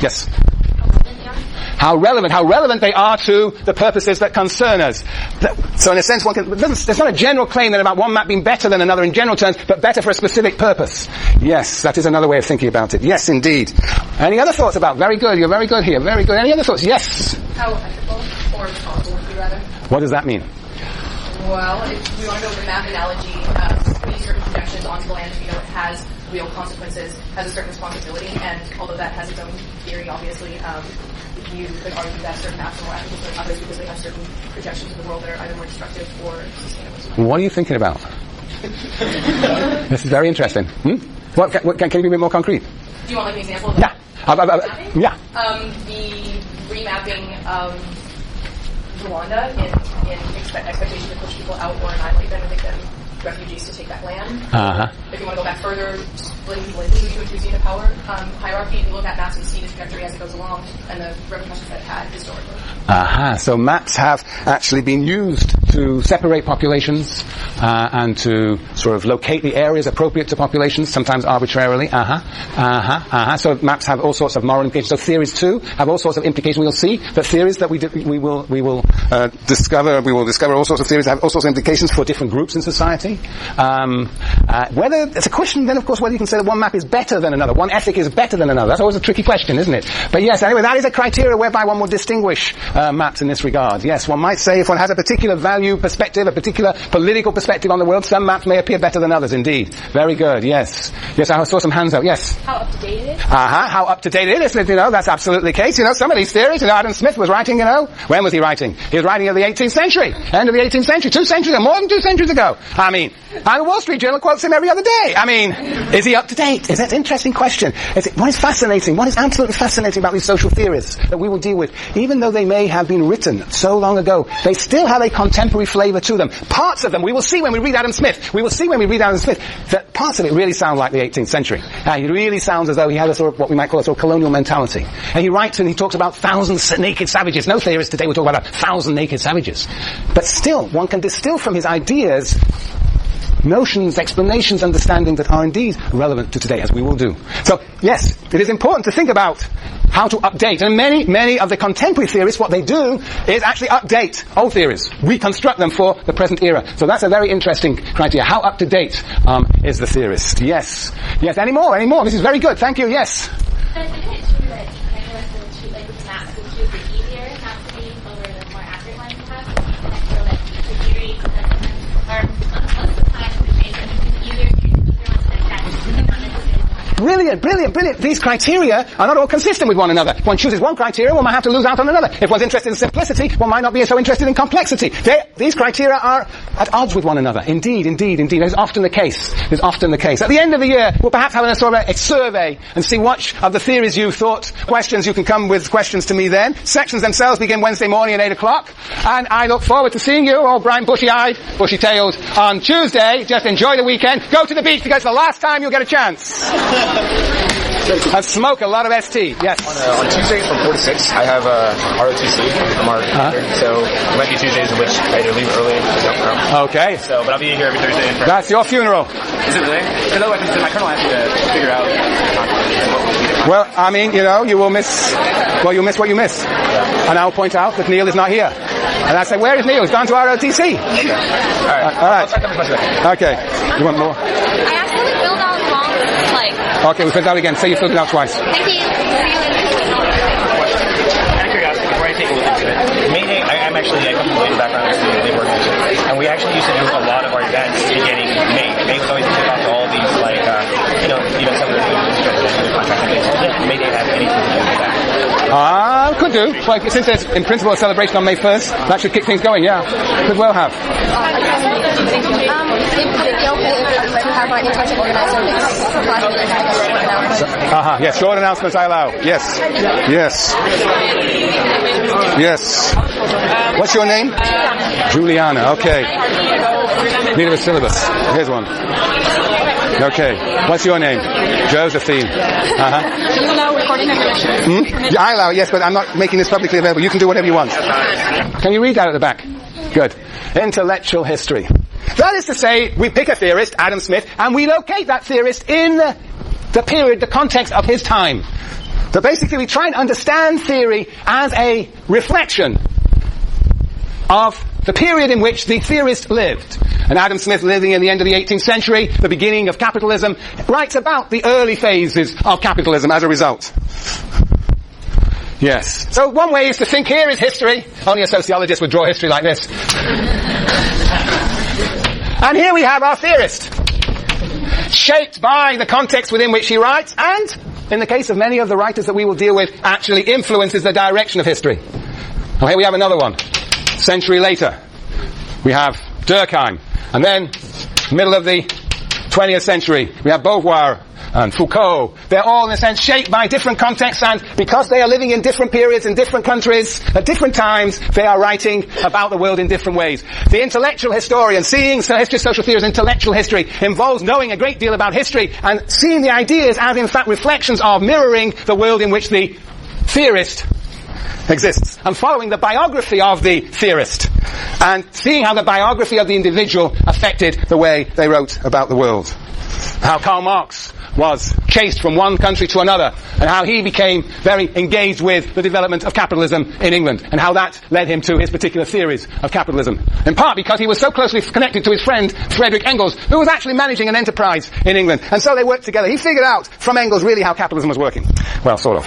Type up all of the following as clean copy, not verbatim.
Yes. How relevant they are to the purposes that concern us. So in a sense, there's not a general claim that about one map being better than another in general terms, but better for a specific purpose. Yes, that is another way of thinking about it. Yes, indeed. Any other thoughts about? Very good, you're very good here, very good. Any other thoughts? Yes? How ethical or responsible would you rather? What does that mean? Well, if we want to go with the map analogy, putting certain projections onto the land, it has real consequences, has a certain responsibility, and although that has its own theory, obviously, you could argue that certain maps are more ethical than others because they have certain projections of the world that are either more destructive or sustainable. What are you thinking about? This is very interesting. What, can you be a bit more concrete? Do you want like an example of that? Yeah. The remapping of Rwanda in expectation to push people out or annihilate them and make them refugees to take that land. If you want to go back further, splitting people into two seat of power hierarchy, you can look at maps and see the trajectory as it goes along and the repercussions that it had historically. So maps have actually been used to separate populations and to sort of locate the areas appropriate to populations, sometimes arbitrarily. So maps have all sorts of moral implications. So theories too have all sorts of implications. We'll see that theories that we will discover all sorts of theories that have all sorts of implications for different groups in society. Whether it's a question then, of course, whether you can say that one map is better than another, one ethic is better than another. That's always a tricky question, isn't it? But yes, anyway, that is a criteria whereby one will distinguish maps in this regard. Yes, one might say if one has a particular value perspective, a particular political perspective on the world, some maps may appear better than others. Indeed, very good. Yes, I saw some hands up. Yes. How up to date it is? How up to date it is. That's absolutely the case. Some of these theories. Adam Smith was writing. When was he writing? He was writing in the 18th century, end of the 18th century, 2 centuries, or more than 2 centuries ago. And the Wall Street Journal quotes him every other day. Is he up to date? Is that an interesting question? What is fascinating? What is absolutely fascinating about these social theories that we will deal with, even though they may have been written so long ago, they still have a contemporary flavor to them. Parts of them, we will see when we read Adam Smith, that parts of it really sound like the 18th century. It really sounds as though he had a sort of what we might call a sort of colonial mentality. And he writes and he talks about thousands of naked savages. No theorist today will talk about 1,000 naked savages. But still, one can distill from his ideas notions, explanations, understandings that are indeed relevant to today, as we will do. So, yes, it is important to think about how to update. And many of the contemporary theorists, what they do is actually update old theories, reconstruct them for the present era. So that's a very interesting criteria. How up to date is the theorist? Yes. Any more? This is very good. Thank you. Yes. But isn't it true that with maps will choose the easier maps to be over the more accurate ones to have? And I feel that the theory are most of the time the easier ones to catch. Brilliant. These criteria are not all consistent with one another. If one chooses one criteria, one might have to lose out on another. If one's interested in simplicity, one might not be so interested in complexity. These criteria are at odds with one another. Indeed. That is often the case. At the end of the year, we'll perhaps have a survey and see which of the theories you thought questions. You can come with questions to me then. Sections themselves begin Wednesday morning at 8 o'clock. And I look forward to seeing you all bright and bushy-eyed, bushy-tailed on Tuesday. Just enjoy the weekend. Go to the beach because it's the last time you'll get a chance. And smoke a lot of ST. Yes. On Tuesday from 4 to 6, I have ROTC. I'm our so it might be Tuesdays in which I either leave early or don't come. Okay. So, but I'll be here every Thursday. That's your funeral. Is it really? Because otherwise, my colonel asked me to figure out. Well, you will miss. Well, you'll miss what you miss. Yeah. And I'll point out that Neil is not here. And I say, where is Neil? He's gone to ROTC. Okay. All right. Okay. You want more? I accidentally filled out the wrong, Okay, we filled it out again. Say you filled it out twice. Thank you. Out of curiosity, before I take a look into it, I'm actually, I come from the background of the labor organization, and we actually used to do a lot of our events beginning May. May was always kick off to all these, even some of the contracting things. May they have anything to do with that? Could do. Well, since there's, in principle, a celebration on May 1st, that should kick things going, yeah. Could well have. Yes, short announcements I allow. Yes. What's your name? Juliana. Okay. Need a syllabus. Here's one. Okay. What's your name? Josephine. Do you allow recording of emissions? I allow, yes, but I'm not making this publicly available. You can do whatever you want. Can you read that at the back? Good. Intellectual history. That is to say, we pick a theorist, Adam Smith, and we locate that theorist in the period, the context of his time. So basically we try and understand theory as a reflection of the period in which the theorist lived. And Adam Smith, living in the end of the 18th century, the beginning of capitalism, writes about the early phases of capitalism as a result. Yes. So one way is to think here is history. Only a sociologist would draw history like this. And here we have our theorist, shaped by the context within which he writes, and, in the case of many of the writers that we will deal with, actually influences the direction of history. Well, here we have another one. A century later, we have Durkheim. And then, middle of the 20th century, we have Beauvoir and Foucault. They're all, in a sense, shaped by different contexts, and because they are living in different periods, in different countries, at different times, they are writing about the world in different ways. The intellectual historian, seeing history of social theory as intellectual history, involves knowing a great deal about history, and seeing the ideas as, in fact, reflections of mirroring the world in which the theorist exists, and following the biography of the theorist, and seeing how the biography of the individual affected the way they wrote about the world. How Karl Marx was chased from one country to another, and how he became very engaged with the development of capitalism in England, and how that led him to his particular theories of capitalism. In part because he was so closely connected to his friend Friedrich Engels, who was actually managing an enterprise in England, and so they worked together. He figured out from Engels really how capitalism was working. Well, sort of.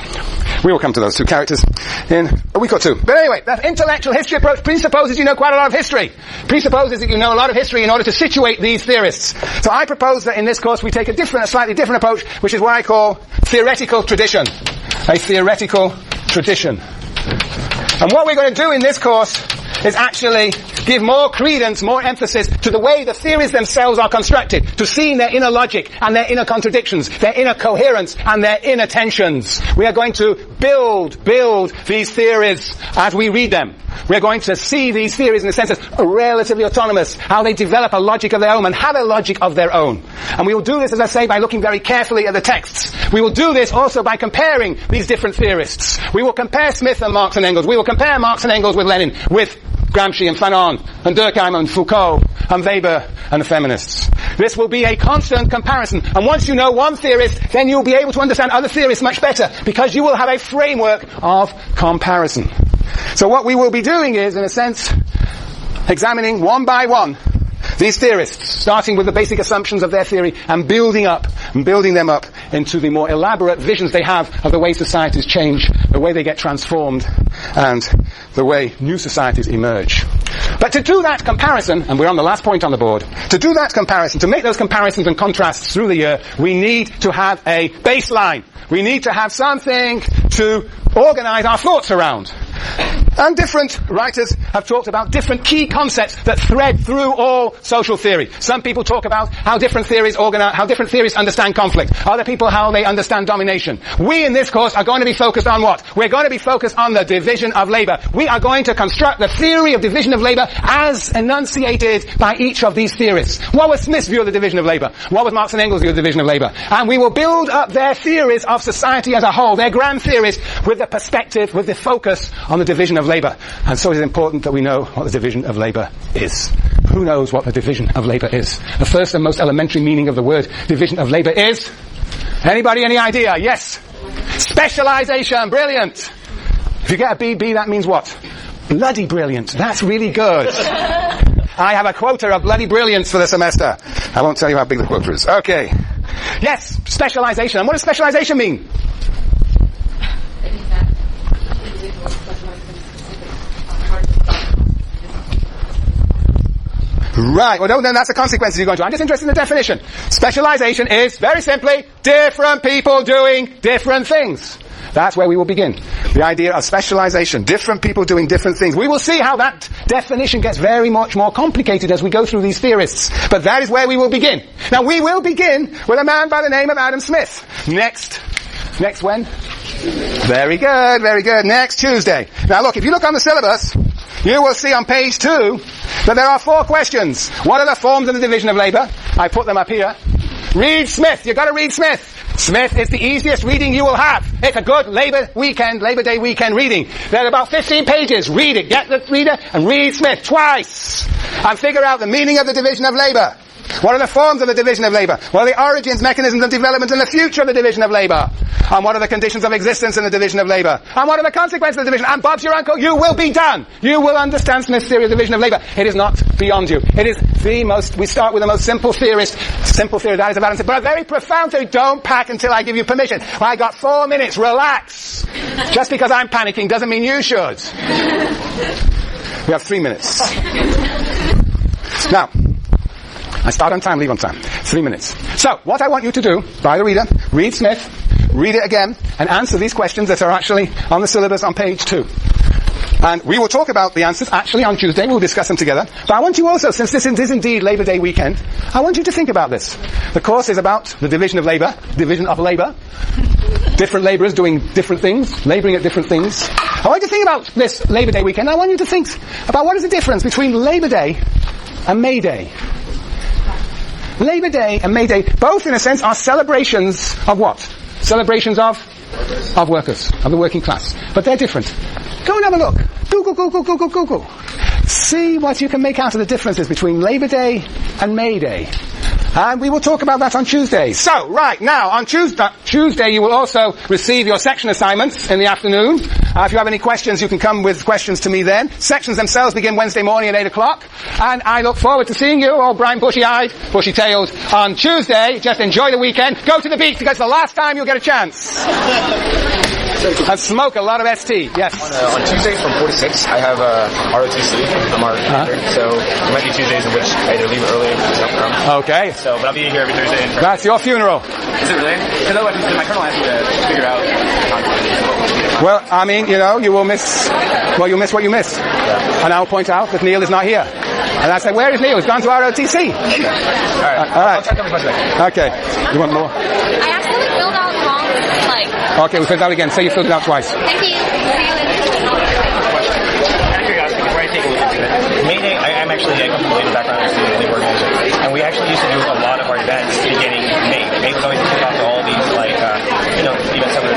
We will come to those two characters in a week or two. But anyway, that intellectual history approach presupposes you know quite a lot of history. Presupposes that you know a lot of history in order to situate these theorists. So I propose that in this course we take a slightly different approach, which is what I call theoretical tradition. A theoretical tradition. And what we're going to do in this course is actually give more credence, more emphasis to the way the theories themselves are constructed, to seeing their inner logic and their inner contradictions, their inner coherence and their inner tensions. We are going to build these theories as we read them. We're going to see these theories in a sense as relatively autonomous, how they develop a logic of their own and have a logic of their own. And we will do this, as I say, by looking very carefully at the texts. We will do this also by comparing these different theorists. We will compare Smith and Marx and Engels. We will compare Marx and Engels with Lenin, with Gramsci and Fanon, and Durkheim and Foucault, and Weber and the feminists. This will be a constant comparison. And once you know one theorist, then you'll be able to understand other theorists much better, because you will have a framework of comparison. So what we will be doing is, in a sense, examining one by one these theorists, starting with the basic assumptions of their theory and building them up into the more elaborate visions they have of the way societies change, the way they get transformed, and the way new societies emerge. But to do that comparison, and we're on the last point on the board, to do that comparison, to make those comparisons and contrasts through the year, we need to have a baseline. We need to have something to organize our thoughts around. And different writers have talked about different key concepts that thread through all social theory. Some people talk about how different theories understand conflict. Other people how they understand domination. We in this course are going to be focused on what? We're going to be focused on the division of labor. We are going to construct the theory of division of labor as enunciated by each of these theorists. What was Smith's view of the division of labor? What was Marx and Engels' view of the division of labor? And we will build up their theories of society as a whole, their grand theories, with the perspective, with the focus on the division of labor. And so it is important that we know what the division of labor is. Who knows what the division of labor is? The first and most elementary meaning of the word division of labor is? Anybody, any idea? Yes. Specialization. Brilliant. If you get a BB, that means what? Bloody brilliant. That's really good. I have a quota of bloody brilliance for the semester. I won't tell you how big the quota is. Okay. Yes, specialization. And what does specialization mean? Right, well no, then that's the consequences you're going to. I'm just interested in the definition. Specialization is, very simply, different people doing different things. That's where we will begin. The idea of specialization. Different people doing different things. We will see how that definition gets very much more complicated as we go through these theorists. But that is where we will begin. Now we will begin with a man by the name of Adam Smith. Next when? Very good, very good. Next Tuesday. Now look, if you look on the syllabus, you will see on page 2 that there are 4 questions. What are the forms of the division of labor? I put them up here. Read Smith. You've got to read Smith. Smith is the easiest reading you will have. It's a good Labor Day weekend reading. There are about 15 pages. Read it. Get the reader and read Smith twice. And figure out the meaning of the division of labor. What are the forms of the division of labour? What are the origins, mechanisms of development and the future of the division of labour? And what are the conditions of existence in the division of labour? And what are the consequences of the division? And Bob's your uncle, you will be done. You will understand Smith's theory of division of labour. It is not beyond you. It is the most, we start with the most simple theory that is about it, but a very profound theory. Don't pack until I give you permission. I got 4 minutes, relax. Just because I'm panicking doesn't mean you should. We have 3 minutes. Now, I start on time, leave on time. 3 minutes. So, what I want you to do, by the reader, read Smith, read it again, and answer these questions that are actually on the syllabus on page 2. And we will talk about the answers actually on Tuesday. We'll discuss them together. But I want you also, since this is indeed Labour Day weekend, I want you to think about this. The course is about the division of labour. Different labourers doing different things, labouring at different things. I want you to think about this Labour Day weekend. I want you to think about what is the difference between Labour Day and May Day. Labour Day and May Day, both in a sense, are celebrations of what? Celebrations of workers, of the working class. But they're different. Go and have a look. Google. See what you can make out of the differences between Labour Day and May Day. And we will talk about that on Tuesday. So, right, now, on Tuesday you will also receive your section assignments in the afternoon. If you have any questions, you can come with questions to me then. Sections themselves begin Wednesday morning at 8 o'clock. And I look forward to seeing you, all bright, bushy-eyed, bushy-tailed, on Tuesday. Just enjoy the weekend. Go to the beach because it's the last time you'll get a chance. And smoke a lot of ST, yes. On Tuesdays from 4 to 6, I have ROTC. I'm our director, so there might be Tuesdays in which I either leave early or don't come. Okay. So, but I'll be here every Thursday. That's your funeral. Is it really? Because otherwise my colonel has to figure out. Well, I mean, you will miss, you'll miss what you miss. Yeah. And I'll point out that Neil is not here. And I say, where is Neil? He's gone to ROTC. Okay. All right. I'll check on the question. Okay. You want more? I accidentally filled out wrong, Okay, we'll fill it out again. Say you filled it out twice. Thank you. May Day, I'm actually, I come from a labor background, I'm a labor organizer, and we actually used to do a lot of our events beginning May. May was always kicked off to all these, even some of the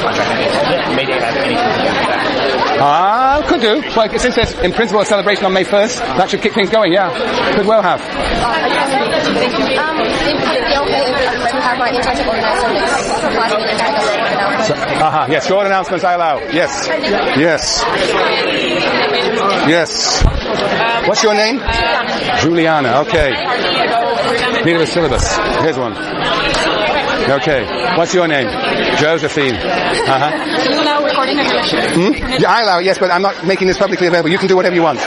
contracting. May Day have anything to do with that? Could do. Well, since there's, in principle, a celebration on May 1st, that should kick things going, yeah. Could well have. Thank you. Would it be okay to have my internship organizer last minute Yes, short announcements I allow. Yes. What's your name? Juliana. Okay. Need a syllabus. Here's one. Okay. What's your name? Josephine. Can you allow recording of your lecture? Yeah, I allow it, yes, but I'm not making this publicly available. You can do whatever you want.